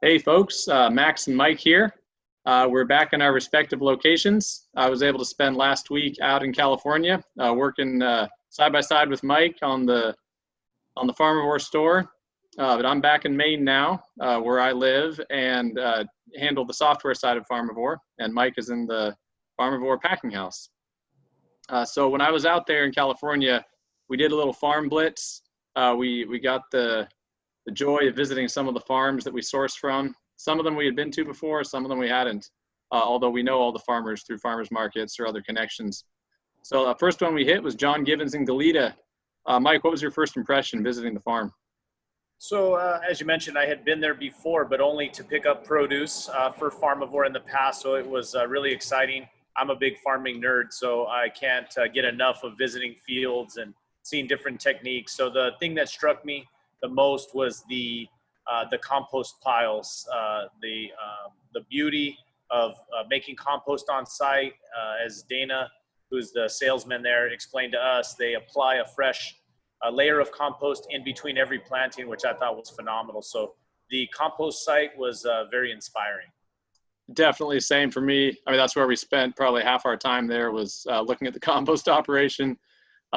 Hey folks, Max and Mike here. We're back in our respective locations. I was able to spend last week out in California working side by side with Mike on the Farmivore store. But I'm back in Maine now, where I live and handle the software side of Farmivore, and Mike is in the Farmivore packing house. So when I was out there in California, we did a little farm blitz. We got the joy of visiting some of the farms that we sourced from. Some of them we had been to before, some of them we hadn't, although we know all the farmers through farmers markets or other connections. So the first one we hit was John Gibbons in Goleta. Mike, what was your first impression visiting the farm? So as you mentioned, I had been there before, but only to pick up produce for Farmivore in the past. So it was really exciting. I'm a big farming nerd, so I can't get enough of visiting fields and seeing different techniques. So the thing that struck me the most was the compost piles, the beauty of making compost on site. As Dana, who's the salesman there, explained to us, they apply a fresh layer of compost in between every planting, which I thought was phenomenal. So the compost site was very inspiring. Definitely same for me. I mean, that's where we spent probably half our time there, was looking at the compost operation,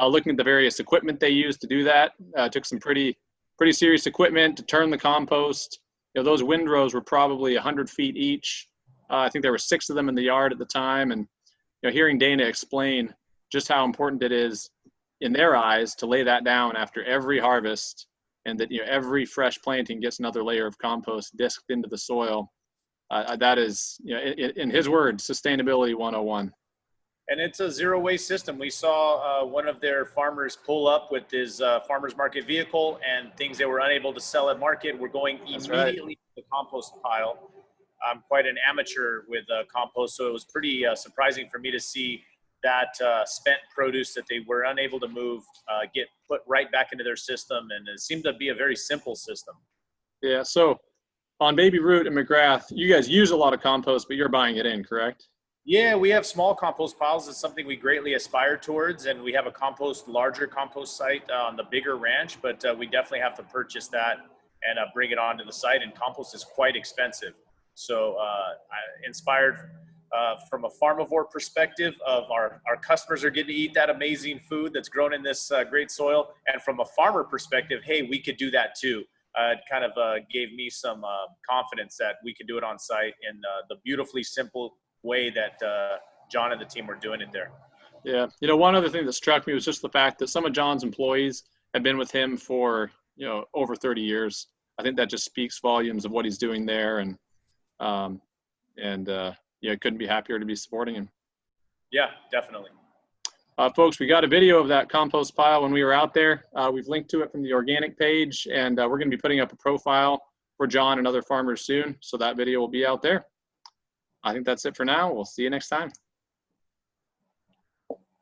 looking at the various equipment they use to do that. Took some pretty serious equipment to turn the compost. You know, those windrows were probably 100 feet each. I think there were 6 of them in the yard at the time. And you know, hearing Dana explain just how important it is in their eyes to lay that down after every harvest, and that, you know, every fresh planting gets another layer of compost disked into the soil. That is, you know, in his words, sustainability 101. And it's a zero waste system. We saw one of their farmers pull up with his farmer's market vehicle, and things they were unable to sell at market were going immediately to the compost pile. I'm quite an amateur with compost, so it was pretty surprising for me to see that spent produce that they were unable to move get put right back into their system, and it seemed to be a very simple system. Yeah, so on Baby Root and McGrath, you guys use a lot of compost, but you're buying it in, correct? Yeah, we have small compost piles. It's something we greatly aspire towards, and we have a larger compost site on the bigger ranch, but we definitely have to purchase that and bring it onto the site, and compost is quite expensive. So inspired from a Farmivore perspective of our customers are getting to eat that amazing food that's grown in this great soil, and from a farmer perspective, hey, we could do that too. It kind of gave me some confidence that we could do it on site in the beautifully simple way that John and the team were doing it there. Yeah, you know, one other thing that struck me was just the fact that some of John's employees had been with him for, you know, over 30 years. I think that just speaks volumes of what he's doing there, and yeah, couldn't be happier to be supporting him. Yeah, definitely. Folks, we got a video of that compost pile when we were out there. We've linked to it from the organic page, and we're going to be putting up a profile for John and other farmers soon, so that video will be out there. I think that's it for now. We'll see you next time.